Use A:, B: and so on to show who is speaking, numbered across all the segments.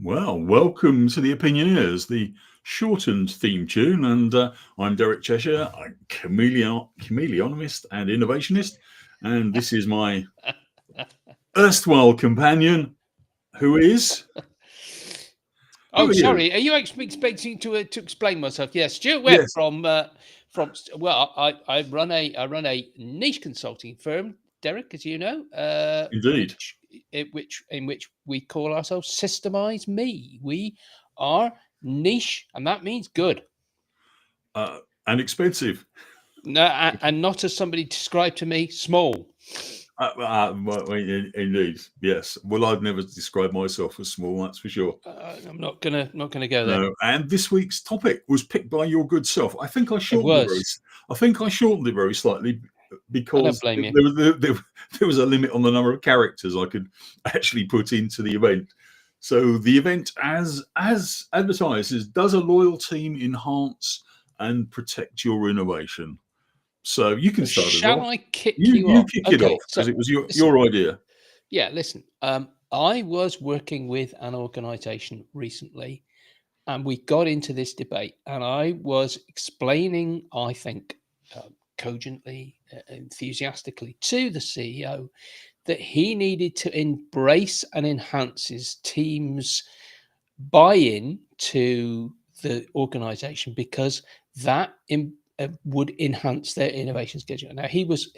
A: Well, welcome to the Opinioneers, the shortened theme tune. And I'm Derek Cheshire, I'm chameleonist and innovationist. And this is my erstwhile companion, who is. Who
B: Oh,
A: are you?
B: sorry. Are you expecting to explain myself? Yes, Stuart Webb
A: Yes,
B: from. Well, I run a niche consulting firm, Derek, as you know,
A: indeed.
B: which we call ourselves Systemize Me. We are niche, and that means good.
A: And expensive.
B: No, and not as somebody described to me, small.
A: Indeed, yes. Well, I've never described myself as small, that's for sure.
B: I'm not gonna go there.
A: No, and this week's topic was picked by your good self.
B: It was.
A: I think I shortened it very slightly
B: I don't
A: because
B: blame you.
A: there was a limit on the number of characters I could actually put into the event. So the event, as advertised, is: does a loyal team enhance and protect your innovation? So you can
B: So
A: start us
B: shall
A: off.
B: I kick
A: You
B: you
A: you
B: off?
A: kick it
B: Okay.
A: off
B: So
A: because it was
B: listen.
A: your idea.
B: Yeah, listen. I was working with an organisation recently, and we got into this debate, and I was explaining, I think, cogently, enthusiastically to the CEO that he needed to embrace and enhance his team's buy-in to the organisation because that would enhance their innovation schedule. Now he was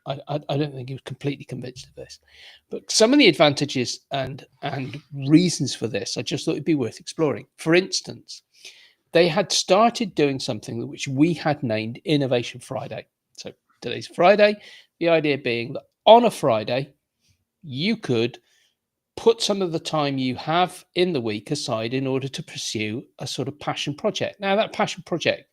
B: I don't think he was completely convinced of this, but some of the advantages and reasons for this I just thought it'd be worth exploring. For instance, they had started doing something which we had named Innovation Friday. So today's Friday, the idea being that on a Friday you could put some of the time you have in the week aside in order to pursue a sort of passion project. Now, that passion project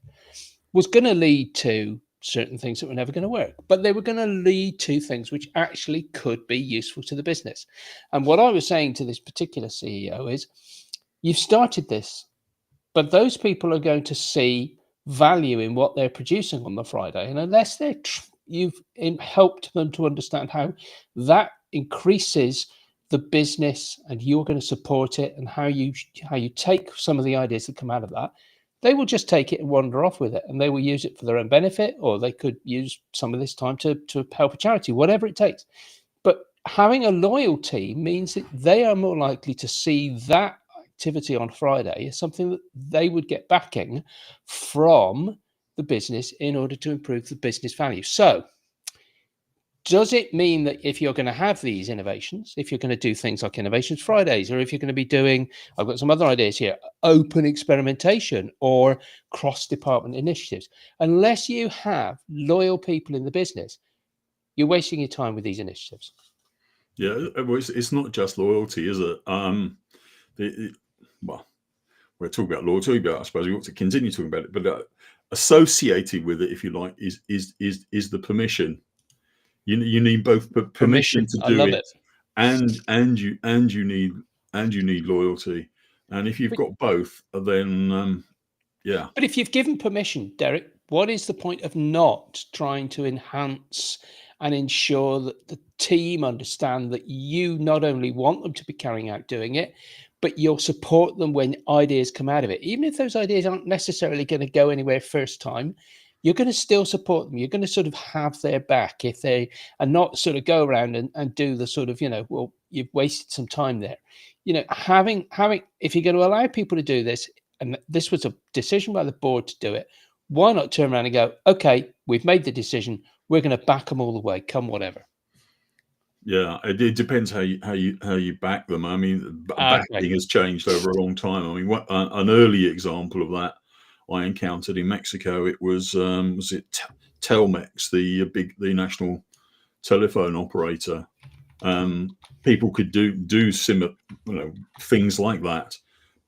B: was going to lead to certain things that were never going to work, but they were going to lead to things which actually could be useful to the business. And what I was saying to this particular CEO is, you've started this, but those people are going to see value in what they're producing on the Friday. And unless you've helped them to understand how that increases the business and you're going to support it and how you take some of the ideas that come out of that, they will just take it and wander off with it, and they will use it for their own benefit, or they could use some of this time to help a charity, whatever it takes. But having a loyal team means that they are more likely to see that activity on Friday as something that they would get backing from the business in order to improve the business value. So does it mean that if you're going to have these innovations, if you're going to do things like Innovations Fridays, or if you're going to be doing, I've got some other ideas here, open experimentation or cross-department initiatives, unless you have loyal people in the business, you're wasting your time with these initiatives.
A: Yeah, it's not just loyalty, is it? Well, we're talking about loyalty, but I suppose we ought to continue talking about it. But associated with it, if you like, is the permission. You need both permission
B: Permission.
A: to
B: I
A: do
B: love
A: it,
B: it.
A: and you need loyalty. And if you've
B: But,
A: got both, then yeah,
B: but if you've given permission, Derek, what is the point of not trying to enhance and ensure that the team understand that you not only want them to be carrying out doing it, but you'll support them when ideas come out of it? Even if those ideas aren't necessarily going to go anywhere first time, you're going to still support them. You're going to sort of have their back if they and not sort of go around and do the sort of, well, you've wasted some time there. Having if you're going to allow people to do this, and this was a decision by the board to do it, why not turn around and go, okay, we've made the decision, we're going to back them all the way, come whatever.
A: yeah. It depends how you back them. I mean,
B: Okay.
A: backing has changed over a long time. I mean, an early example of that I encountered in Mexico. It was it Telmex, the national telephone operator. People could do similar, things like that,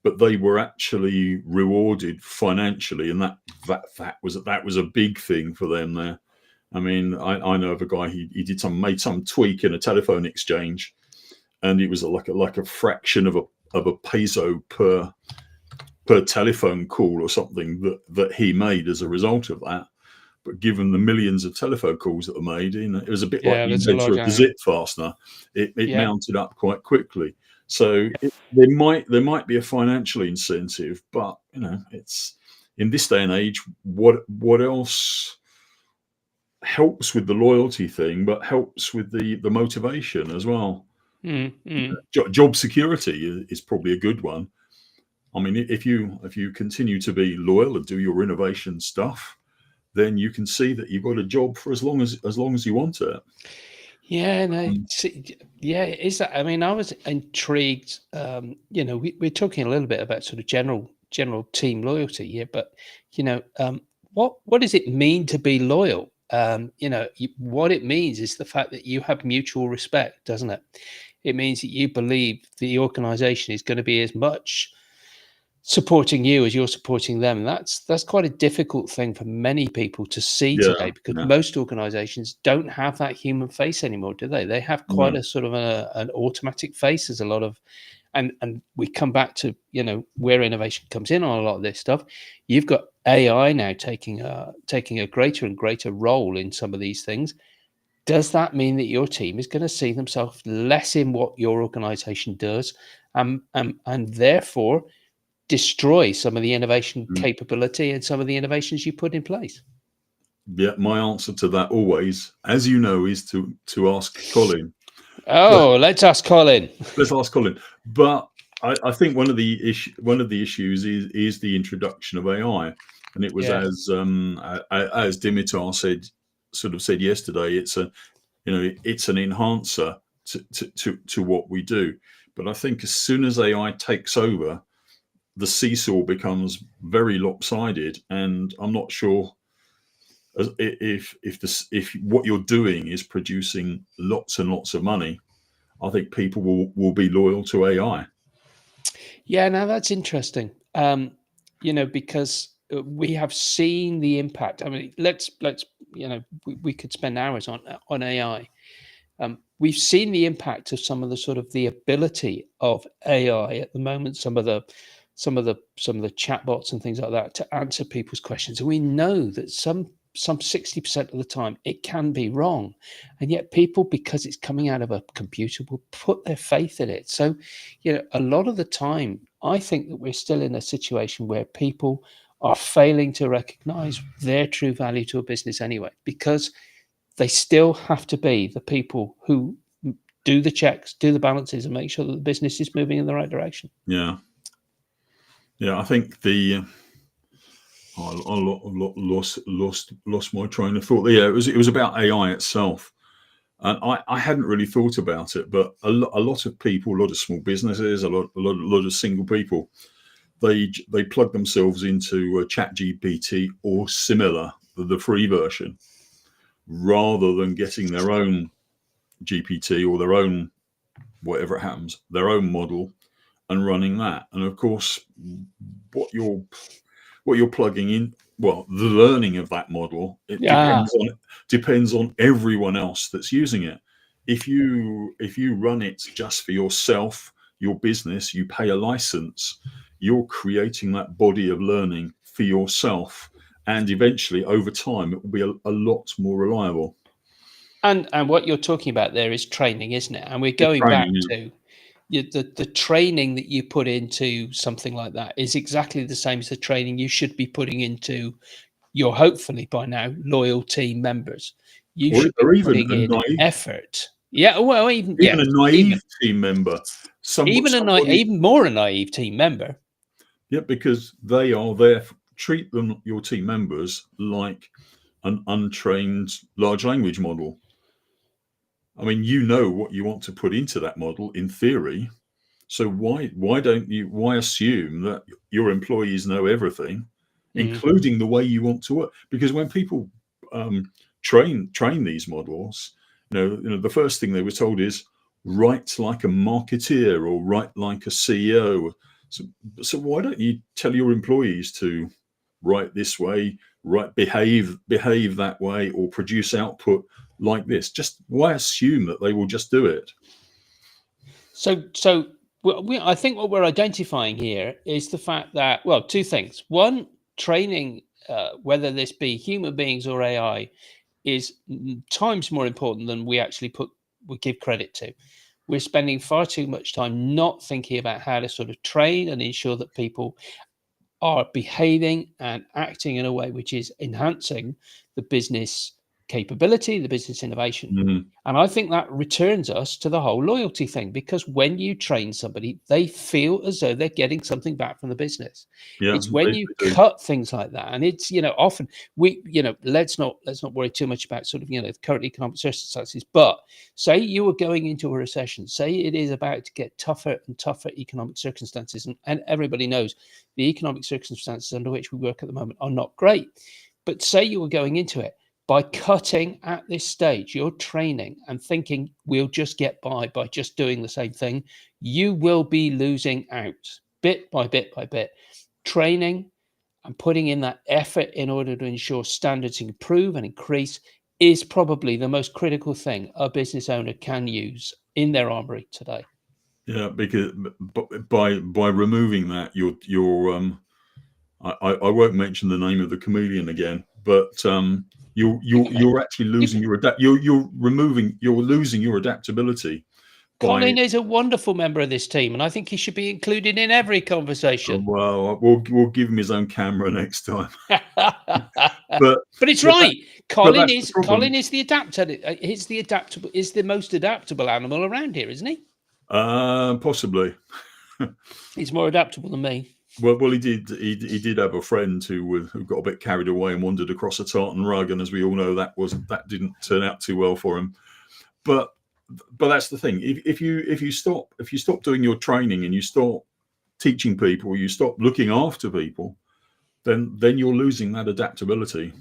A: but they were actually rewarded financially, and that was a big thing for them there. I mean, I know of a guy, he made some tweak in a telephone exchange, and it was like a fraction of a peso per telephone call or something that he made as a result of that. But given the millions of telephone calls that were made, it was a bit like
B: Yeah,
A: the
B: there's a
A: inventor
B: large
A: of the
B: area.
A: zip fastener. It
B: Yeah.
A: mounted up quite quickly. So there might be a financial incentive, but it's in this day and age. What else helps with the loyalty thing, but helps with the motivation as well?
B: Mm.
A: Job security is probably a good one. I mean, if you continue to be loyal and do your innovation stuff, then you can see that you've got a job for as long as you want it.
B: Yeah, no,
A: Um,
B: yeah, is that? I mean, I was intrigued. We're talking a little bit about sort of general team loyalty here, but what does it mean to be loyal? What it means is the fact that you have mutual respect, doesn't it? It means that you believe the organisation is going to be as much supporting you as you're supporting them. That's quite a difficult thing for many people to see
A: yeah,
B: today, because
A: yeah,
B: most organizations don't have that human face anymore, do they? They have quite
A: no,
B: a sort of an automatic face. As a lot of, and we come back to where innovation comes in on a lot of this stuff. You've got AI now taking a greater and greater role in some of these things. Does that mean that your team is going to see themselves less in what your organization does, and therefore destroy some of the innovation
A: mm,
B: capability and some of the innovations you put in place?
A: yeah. My answer to that always, as you know, is to ask Colin. But
B: Oh, let's ask Colin.
A: let's ask Colin. But I think one of the issues is the introduction of AI, and it was
B: Yeah.
A: as Dimitar said yesterday. It's an enhancer to what we do. But I think as soon as AI takes over, the seesaw becomes very lopsided, and I'm not sure if what you're doing is producing lots and lots of money. I think people will be loyal to AI.
B: Yeah, now that's interesting. Because we have seen the impact. I mean, let's we could spend hours on AI. We've seen the impact of some of the sort of the ability of AI at the moment. Some of the chatbots and things like that to answer people's questions. And we know that some 60% of the time it can be wrong, and yet people, because it's coming out of a computer, will put their faith in it. So, a lot of the time, I think that we're still in a situation where people are failing to recognize their true value to a business anyway, because they still have to be the people who do the checks, do the balances, and make sure that the business is moving in the right direction.
A: Yeah, yeah. I think I lost my train of thought. Yeah, it was about AI itself, and I hadn't really thought about it, but a lot of people, a lot of small businesses, a lot of single people, they plug themselves into Chat GPT or similar, the free version, rather than getting their own GPT or their own, whatever it happens, their own model, and running that. And of course, what you're what you're plugging in, well, the learning of that model, it
B: Yeah.
A: depends on everyone else that's using it. If you run it just for yourself, your business, you pay a license, you're creating that body of learning for yourself, and eventually over time it will be a lot more reliable.
B: And what you're talking about there is training, isn't it? And we're
A: It's
B: going back
A: training, yeah.
B: to the training that you put into something like that is exactly the same as the training you should be putting into your, hopefully by now, loyal team members. You
A: or,
B: should be
A: or even
B: putting
A: a
B: in
A: naive
B: effort. Yeah, well, even
A: even
B: yes,
A: a
B: even
A: naive team member, somebody.
B: even more a naive team member.
A: Yeah, because they are there. Treat them, your team members, like an untrained large language model. I mean, you know what you want to put into that model in theory. So why assume that your employees know everything,
B: Mm.
A: including the way you want to work? Because when people um, train these models, the first thing they were told is write like a marketeer or write like a CEO. So why don't you tell your employees to write this way, behave that way, or produce output like this? Just why assume that they will just do it?
B: So I think what we're identifying here is the fact that, well, two things. One, training, whether this be human beings or AI, is times more important than we actually we give credit to. we're spending far too much time not thinking about how to sort of train and ensure that people are behaving and acting in a way which is enhancing the business capability, the business innovation.
A: Mhm.
B: And I think that returns us to the whole loyalty thing, because when you train somebody, they feel as though they're getting something back from the business.
A: Yeah,
B: It's when
A: they
B: you
A: do.
B: cut things like that, and it's, often we, let's not worry too much about sort of, the current economic circumstances. But say you were going into a recession, say it is about to get tougher and tougher economic circumstances, and everybody knows the economic circumstances under which we work at the moment are not great. But say you were going into it, by cutting at this stage, your training and thinking we'll just get by just doing the same thing, you will be losing out bit by bit by bit. Training and putting in that effort in order to ensure standards improve and increase is probably the most critical thing a business owner can use in their armory today.
A: Yeah, because by removing that, I won't mention the name of the comedian again, but you're actually losing your you're losing your adaptability by.
B: Colin is a wonderful member of this team, and I think he should be included in every conversation.
A: Well, we'll give him his own camera next time.
B: But it's
A: but
B: right.
A: that's the problem.
B: Colin is the adapter. He's the adaptable. Is the most adaptable animal around here, isn't he?
A: Possibly.
B: He's more adaptable than me.
A: Well, he did have a friend who got a bit carried away and wandered across a tartan rug, and as we all know, that didn't turn out too well for him. But that's the thing. If you stop doing your training and you stop teaching people, you stop looking after people, then you're losing that adaptability.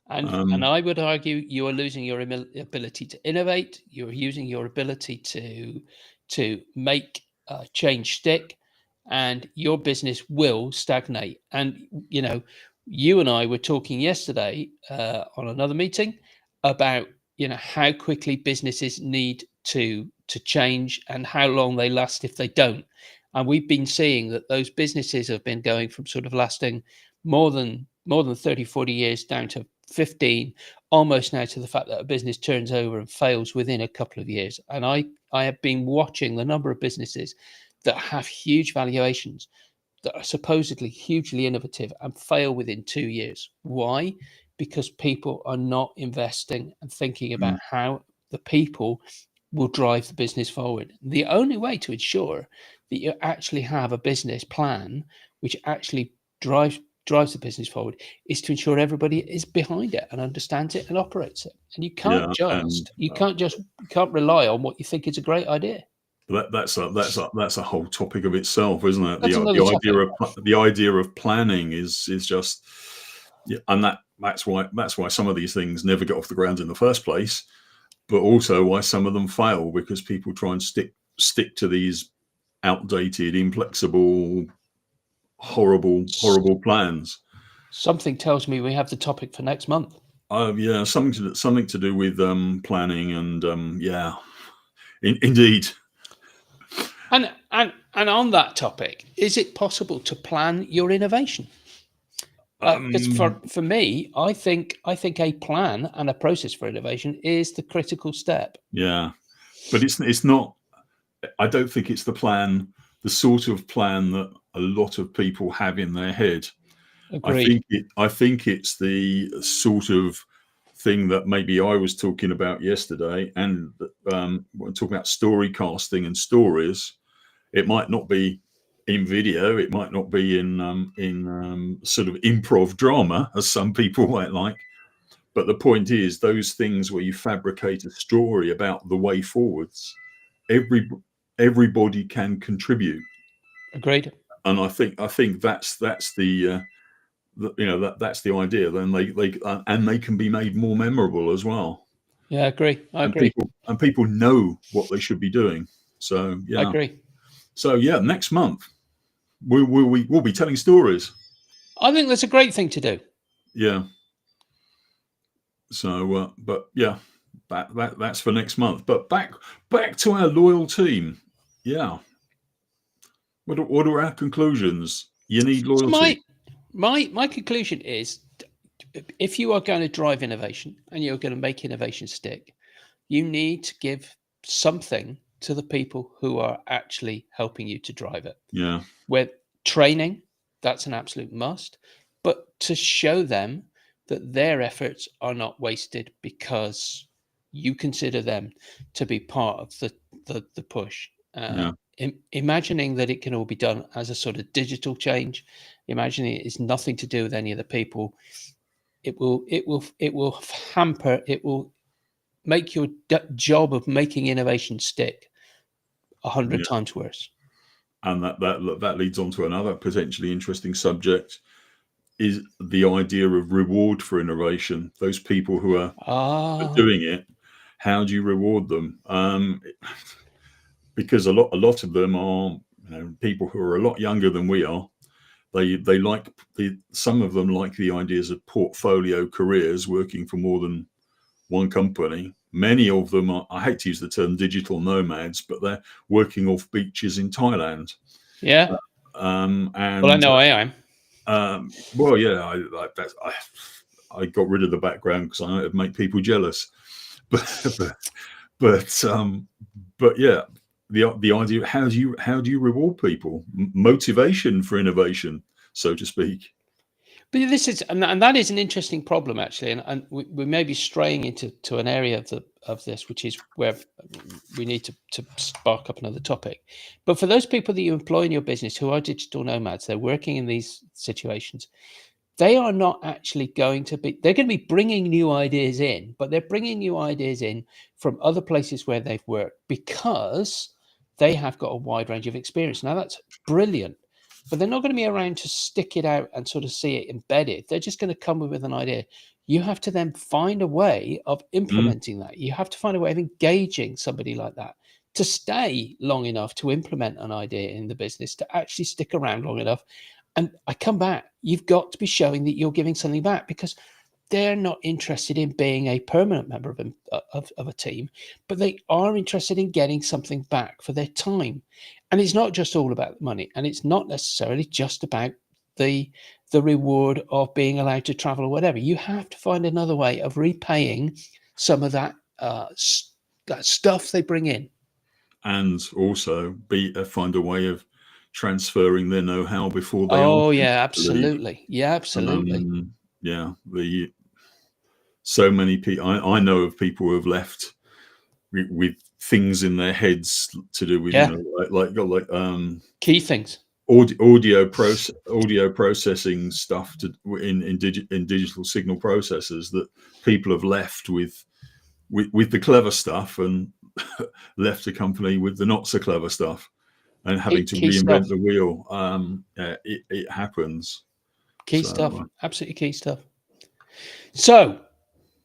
B: And I would argue you are losing your ability to innovate. You're using your ability to make change stick, and your business will stagnate. And you and I were talking yesterday on another meeting about how quickly businesses need to change and how long they last if they don't. And we've been seeing that those businesses have been going from sort of lasting more than 30, 40 years down to 15, almost now to the fact that a business turns over and fails within a couple of years. And I have been watching the number of businesses that have huge valuations, that are supposedly hugely innovative, and fail within 2 years. Why? Because people are not investing and thinking about how the people will drive the business forward. The only way to ensure that you actually have a business plan which actually drives the business forward is to ensure everybody is behind it and understands it and operates it. And you can't can't rely on what you think is a great idea.
A: That's a whole topic of itself, isn't it?
B: That's another topic.
A: The idea of planning is just, yeah, and that's why some of these things never get off the ground in the first place, but also why some of them fail, because people try and stick to these outdated, inflexible, horrible plans.
B: Something tells me we have the topic for next month.
A: Yeah, something to do with planning and yeah, indeed.
B: And on that topic, is it possible to plan your innovation? Because for me, I think a plan and a process for innovation is the critical step.
A: Yeah, but it's not. I don't think it's the sort of plan that a lot of people have in their head.
B: Agreed.
A: I think it's the sort of thing that maybe I was talking about yesterday, and when talking about story casting and stories, it might not be in video, it might not be in sort of improv drama, as some people might like. But the point is, those things where you fabricate a story about the way forwards, everybody can contribute.
B: Agreed.
A: And I think that's the that's the idea. Then they can be made more memorable as well.
B: Yeah, I agree. I agree.
A: And people know what they should be doing. So yeah,
B: I agree.
A: So yeah, next month we'll be telling stories.
B: I think that's a great thing to do.
A: Yeah. So, but yeah, that's for next month. But back to our loyal team. Yeah. What are our conclusions? You need loyalty.
B: So my conclusion is, if you are going to drive innovation and you're going to make innovation stick, you need to give something to the people who are actually helping you to drive it.
A: Yeah.
B: Where training, that's an absolute must, but to show them that their efforts are not wasted because you consider them to be part of the push.
A: Yeah.
B: Imagining that it can all be done as a sort of digital change, imagining it is nothing to do with any of the people, it will hamper, it will make your job of making innovation stick 100 times worse.
A: And that leads on to another potentially interesting subject, is the idea of reward for innovation. Those people who are doing it, how do you reward them? Because a lot of them are people who are a lot younger than we are. They like some of them like the ideas of portfolio careers, working for more than one company. Many of them are, I hate to use the term digital nomads, but they're working off beaches in Thailand.
B: Yeah.
A: And
B: well, I know I am.
A: Well, yeah, I got rid of the background because I know it'd make people jealous. But yeah, the idea, how do you reward people? Motivation for innovation, so to speak.
B: But this is, and that is an interesting problem actually, and we may be straying into an area of this, which is where we need to spark up another topic. But for those people that you employ in your business who are digital nomads, they're working in these situations. They are not actually going to be, they're going to be bringing new ideas in, but they're bringing new ideas in from other places where they've worked because they have got a wide range of experience. Now that's brilliant, but they're not going to be around to stick it out and sort of see it embedded. They're just going to come with an idea. You have to then find a way of implementing that. You have to find a way of engaging somebody like that to stay long enough to implement an idea in the business, to actually stick around long enough. And I come back, you've got to be showing that you're giving something back, because they're not interested in being a permanent member of a team, but they are interested in getting something back for their time. And it's not just all about money, and it's not necessarily just about the reward of being allowed to travel or whatever. You have to find another way of repaying some of that that stuff they bring in,
A: and also find a way of transferring their know-how before they
B: yeah, absolutely. Yeah, absolutely.
A: Yeah, so many people I know of people who have left with things in their heads to do with like
B: key things,
A: audio processing stuff in digital signal processors, that people have left with the clever stuff and left a company with the not so clever stuff, and having to reinvent the wheel. It happens.
B: Key stuff, absolutely key stuff. So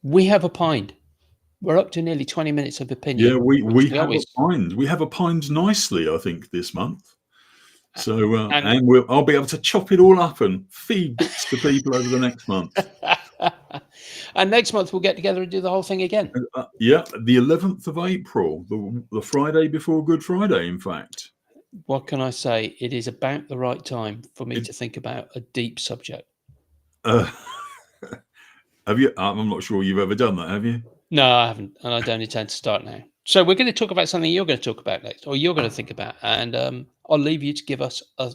B: we have opined. We're up to nearly 20 minutes of opinion.
A: Yeah, we have opined. We have opined nicely, I think, this month. So and I'll be able to chop it all up and feed bits to people over the next month.
B: And next month we'll get together and do the whole thing again.
A: Yeah, the 11th of April, the Friday before Good Friday, in fact.
B: What can I say? It is about the right time for me to think about a deep subject.
A: Have you? I'm not sure you've ever done that, have you?
B: No, I haven't, and I don't intend to start now. So we're going to talk about something you're going to talk about next, or you're going to think about, and I'll leave you to give us a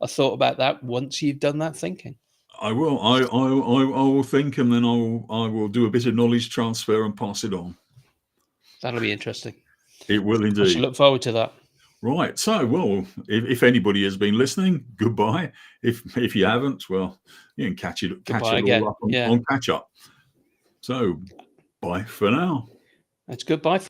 B: thought about that once you've done that thinking.
A: I will. I will think, and then I will do a bit of knowledge transfer and pass it on.
B: That'll be interesting.
A: It will indeed.
B: I shall look forward to that.
A: Right. So, well, if anybody has been listening, goodbye. If you haven't, well, you can catch it all up on catch up. So, bye for now.
B: That's goodbye.